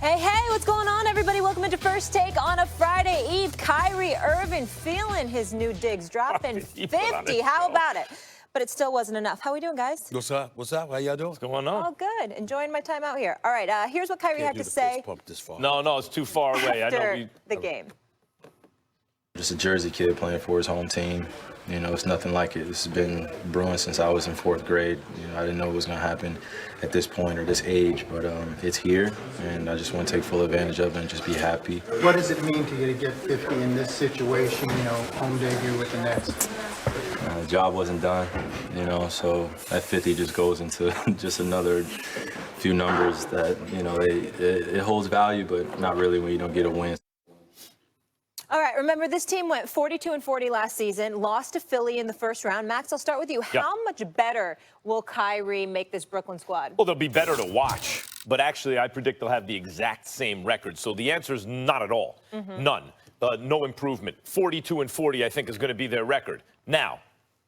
Hey, what's going on, everybody? Welcome into First Take on a Friday Eve. Kyrie Irving feeling his new digs, dropping 50. How about it? But it still wasn't enough. How we doing, guys? What's up? What's up? How y'all doing? What's going on? Oh, good. Enjoying my time out here. All right, here's what Kyrie had to say No, it's too far away. after the game. Just a Jersey kid playing for his home team. You know, it's nothing like it. This has been brewing since I was in 4th grade. You know, I didn't know it was going to happen at this point or this age, but it's here, and I just want to take full advantage of it and just be happy. What does it mean to you to get 50 in this situation, you know, home debut with the Nets? The job wasn't done, you know, so that 50 just goes into just another few numbers that, you know, it holds value, but not really when you don't get a win. All right, remember, this team went 42-40 last season, lost to Philly in the first round. Max, I'll start with you. Yeah. How much better will Kyrie make this Brooklyn squad? Well, they'll be better to watch, but actually I predict they'll have the exact same record. So the answer is not at all. None. No improvement. 42-40, I think, is going to be their record. Now,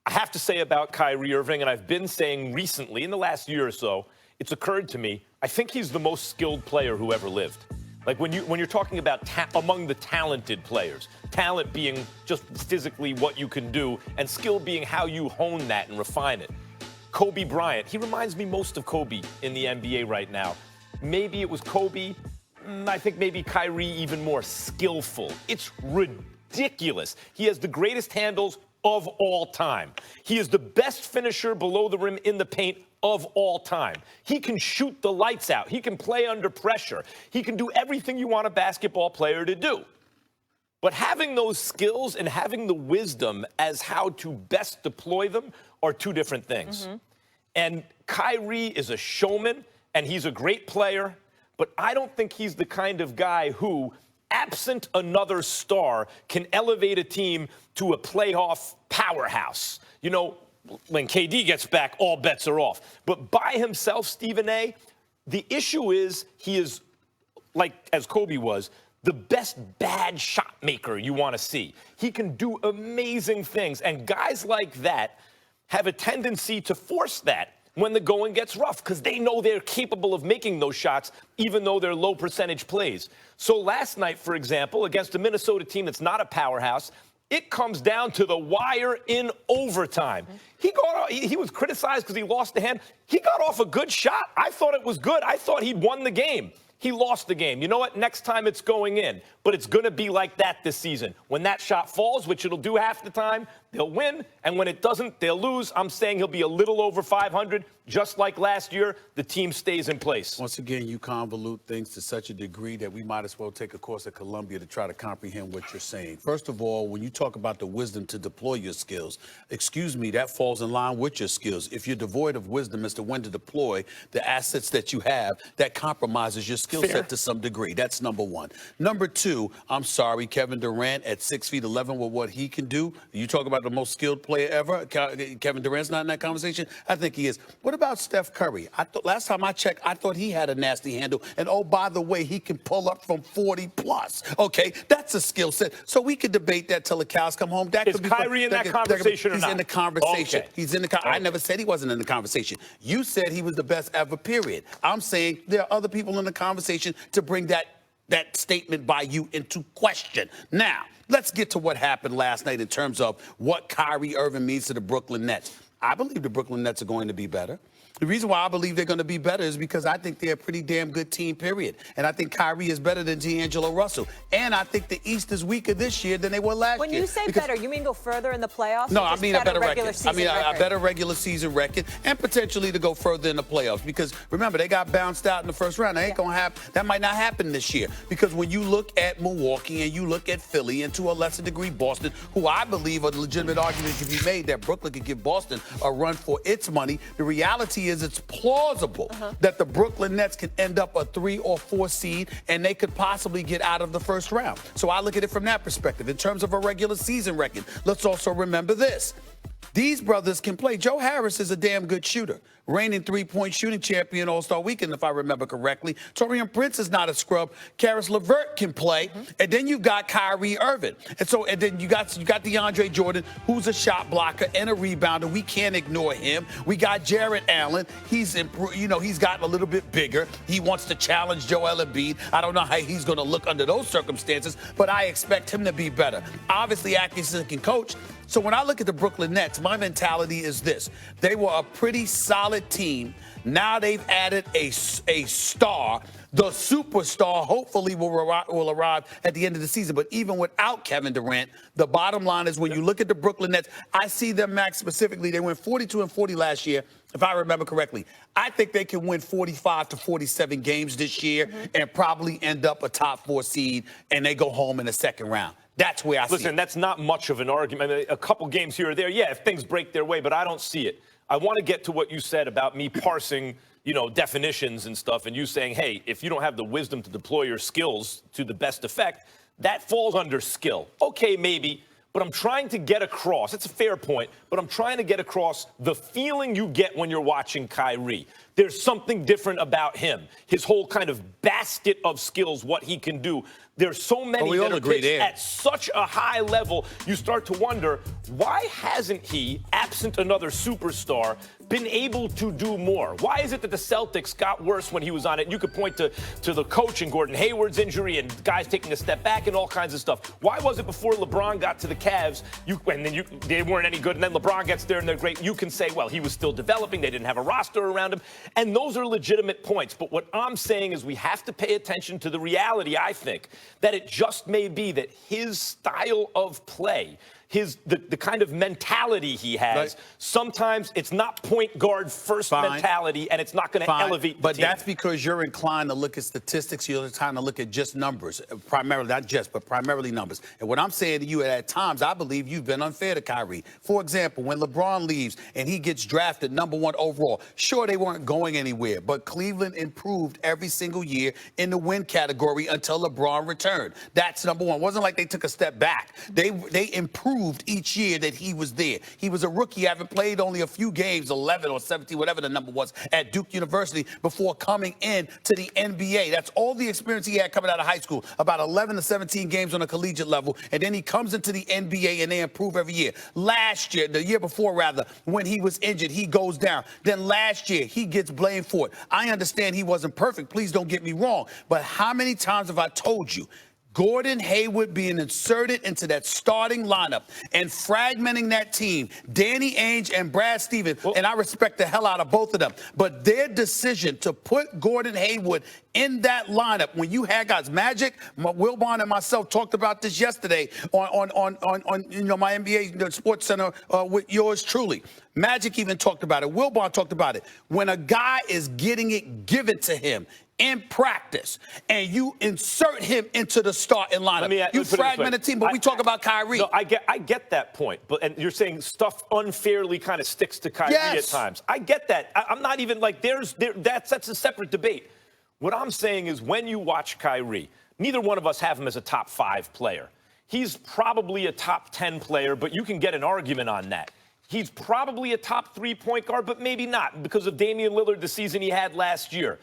I have to say about Kyrie Irving, and I've been saying recently, in the last year or so, it's occurred to me, I think he's the most skilled player who ever lived. Like when you're talking about among the talented players, talent being just physically what you can do and skill being how you hone that and refine it. Kobe Bryant, he reminds me most of Kobe in the NBA right now. Maybe it was Kobe. I think maybe Kyrie even more skillful. It's ridiculous. He has the greatest handles of all time. He is the best finisher below the rim in the paint of all time. He can shoot the lights out. He can play under pressure. He can do everything you want a basketball player to do. But having those skills and having the wisdom as how to best deploy them are two different things. And Kyrie is a showman, and he's a great player, but I don't think he's the kind of guy who, absent another star, can elevate a team to a playoff powerhouse. You know, when KD gets back, all bets are off. But by himself, Stephen A., the issue is he is, like as Kobe was, the best bad shot maker you want to see. He can do amazing things. And guys like that have a tendency to force that when the going gets rough because they know they're capable of making those shots even though they're low percentage plays. So last night, for example, against a Minnesota team that's not a powerhouse, it comes down to the wire in overtime. He was criticized because he lost the hand. He got off a good shot. I thought it was good. I thought he'd won the game. He lost the game. You know what? Next time it's going in. But it's going to be like that this season. When that shot falls, which it'll do half the time, they'll win. And when it doesn't, they'll lose. I'm saying he'll be a little over 500. Just like last year, the team stays in place. Once again, you convolute things to such a degree that we might as well take a course at Columbia to try to comprehend what you're saying. First of all, when you talk about the wisdom to deploy your skills, excuse me, that falls in line with your skills. If you're devoid of wisdom as to when to deploy the assets that you have, that compromises your skill set to some degree. That's number one. Number two, I'm sorry, Kevin Durant at 6'11" with what he can do. You talk about the most skilled player ever. Kevin Durant's not in that conversation. I think he is. What about Steph Curry? Last time I checked, I thought he had a nasty handle. And oh, by the way, he can pull up from 40 plus. Okay, that's a skill set. So we could debate that till the cows come home. That is could be Kyrie in that conversation or not? He's in the conversation. Okay. He's in the. I never said he wasn't in the conversation. You said he was the best ever. Period. I'm saying there are other people in the conversation to bring that statement by you into question. Now, let's get to what happened last night in terms of what Kyrie Irving means to the Brooklyn Nets. I believe the Brooklyn Nets are going to be better. The reason why I believe they're going to be better is because I think they're a pretty damn good team, period. And I think Kyrie is better than D'Angelo Russell. And I think the East is weaker this year than they were last year. When you say better, you mean go further in the playoffs? No, I mean a better record. I mean a better regular season record and potentially to go further in the playoffs. Because remember, they got bounced out in the first round. That ain't going to happen. That might not happen this year. Because when you look at Milwaukee and you look at Philly and to a lesser degree Boston, who I believe are the legitimate argument to be made that Brooklyn could give Boston a run for its money, the reality is it's plausible that the Brooklyn Nets can end up a 3 or 4 seed and they could possibly get out of the first round. So I look at it from that perspective. In terms of a regular season record, let's also remember this. These brothers can play. Joe Harris is a damn good shooter. Reigning three-point shooting champion All-Star Weekend, if I remember correctly. Taurean Prince is not a scrub. Karis LeVert can play. And then you've got Kyrie Irving. And then you got DeAndre Jordan, who's a shot blocker and a rebounder. We can't ignore him. We got Jarrett Allen. He's improved, he's gotten a little bit bigger. He wants to challenge Joel Embiid. I don't know how he's going to look under those circumstances, but I expect him to be better. Obviously, Atkinson can coach. So when I look at the Brooklyn Nets, my mentality is this. They were a pretty solid team. Now they've added a star. The superstar hopefully will arrive at the end of the season. But even without Kevin Durant, the bottom line is when you look at the Brooklyn Nets, I see them, Max, specifically. They went 42-40 last year, if I remember correctly. I think they can win 45 to 47 games this year and probably end up a top 4 seed, and they go home in the second round. That's where I see it. Listen, that's not much of an argument. I mean, a couple games here or there, yeah, if things break their way, but I don't see it. I want to get to what you said about me parsing, definitions and stuff, and you saying, hey, if you don't have the wisdom to deploy your skills to the best effect, that falls under skill. Okay, maybe, but I'm trying to get across, it's a fair point, but I'm trying to get across the feeling you get when you're watching Kyrie. There's something different about him. His whole kind of basket of skills, what he can do. There's so many that are pitched at such a high level, you start to wonder, why hasn't he, absent another superstar, been able to do more? Why is it that the Celtics got worse when he was on it? You could point to the coach and Gordon Hayward's injury and guys taking a step back and all kinds of stuff. Why was it before LeBron got to the Cavs, they weren't any good, and then LeBron gets there and they're great? You can say, well, he was still developing. They didn't have a roster around him. And those are legitimate points. But what I'm saying is we have to pay attention to the reality, I think, that it just may be that his style of play, the kind of mentality he has, right. Sometimes it's not point guard first mentality, and it's not going to elevate the But team. that's because you're inclined to look at statistics. You're inclined to look at just numbers, primarily, not just, but primarily numbers. And what I'm saying to you, at times, I believe you've been unfair to Kyrie. For example, when LeBron leaves and he gets drafted #1 overall, sure, they weren't going anywhere, but Cleveland improved every single year in the win category until LeBron returned. That's number one. It wasn't like they took a step back. They improved each year that he was there. He was a rookie, having played only a few games, 11 or 17, whatever the number was, at Duke University before coming in to the NBA. That's all the experience he had coming out of high school, about 11 to 17 games on a collegiate level, and then he comes into the NBA and they improve every year. Last year, the year before rather, when he was injured, he goes down. Then last year, he gets blamed for it. I understand he wasn't perfect, please don't get me wrong, but how many times have I told you Gordon Hayward being inserted into that starting lineup and fragmenting that team, Danny Ainge and Brad Stevens, and I respect the hell out of both of them, but their decision to put Gordon Hayward in that lineup when you had guys, Magic, Wilbon and myself talked about this yesterday on my NBA Sports Center with yours truly. Magic even talked about it. Wilbon talked about it. When a guy is getting it given to him in practice, and you insert him into the starting lineup, you fragment a team. But we talk about Kyrie. No, I get that point. And you're saying stuff unfairly kind of sticks to Kyrie at times. I get that. I'm not even like that's a separate debate. What I'm saying is when you watch Kyrie, neither one of us have him as a top 5 player. He's probably a top 10 player, but you can get an argument on that. He's probably a top 3 point guard, but maybe not because of Damian Lillard the season he had last year.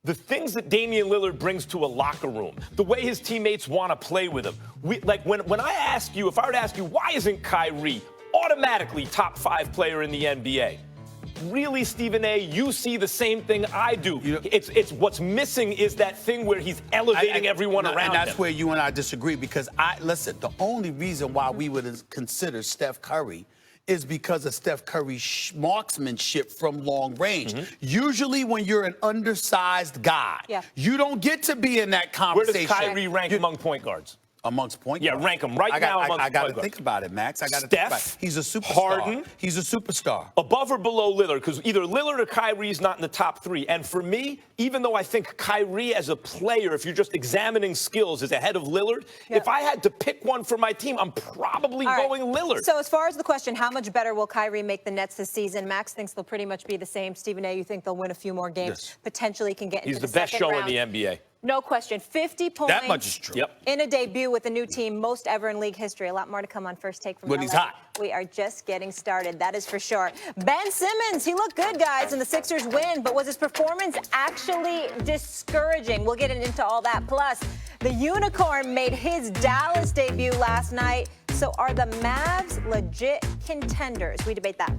The things that Damian Lillard brings to a locker room, the way his teammates want to play with him. When I ask you, if I were to ask you, why isn't Kyrie automatically top 5 player in the NBA? Really, Stephen A., you see the same thing I do. It's what's missing is that thing where he's elevating everyone around him. And that's where you and I disagree, because listen, the only reason why we would consider Steph Curry is because of Steph Curry's marksmanship from long range. Usually when you're an undersized guy, you don't get to be in that conversation. Where does Kyrie rank among point guards? Amongst point guards? Yeah, rank him right now amongst point guards. I got to think about it, Max. I got to think about it. He's a superstar. Harden. He's a superstar. Above or below Lillard? Because either Lillard or Kyrie is not in the top 3. And for me, even though I think Kyrie as a player, if you're just examining skills, is ahead of Lillard, if I had to pick one for my team, I'm probably going Lillard. So as far as the question, how much better will Kyrie make the Nets this season? Max thinks they'll pretty much be the same. Stephen A., you think they'll win a few more games, potentially can get into the second round. He's the best show in the NBA. No question. 50 points. That much is true. In a debut with a new team, most ever in league history. A lot more to come on First Take from But he's hot. We are just getting started, that is for sure. Ben Simmons, he looked good, guys, and the Sixers win, but was his performance actually discouraging? We'll get into all that. Plus, the Unicorn made his Dallas debut last night. So are the Mavs legit contenders? We debate that.